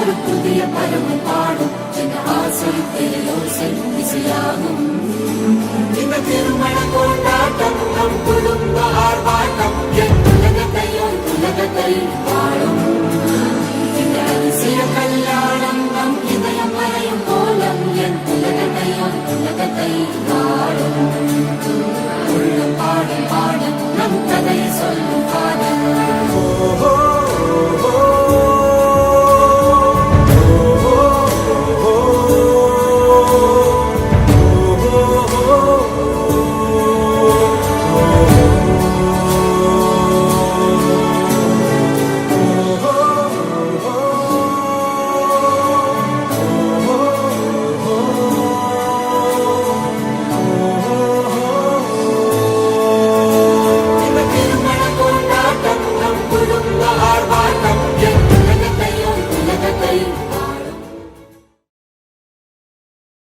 ஒரு புதிய பருவம் பாடும் என்ற ஆசை பேரோசை இசையாகும். இந்த திருமண கொண்டாட்டம் நம் குடும்ப ஆர்ப்பாட்டம்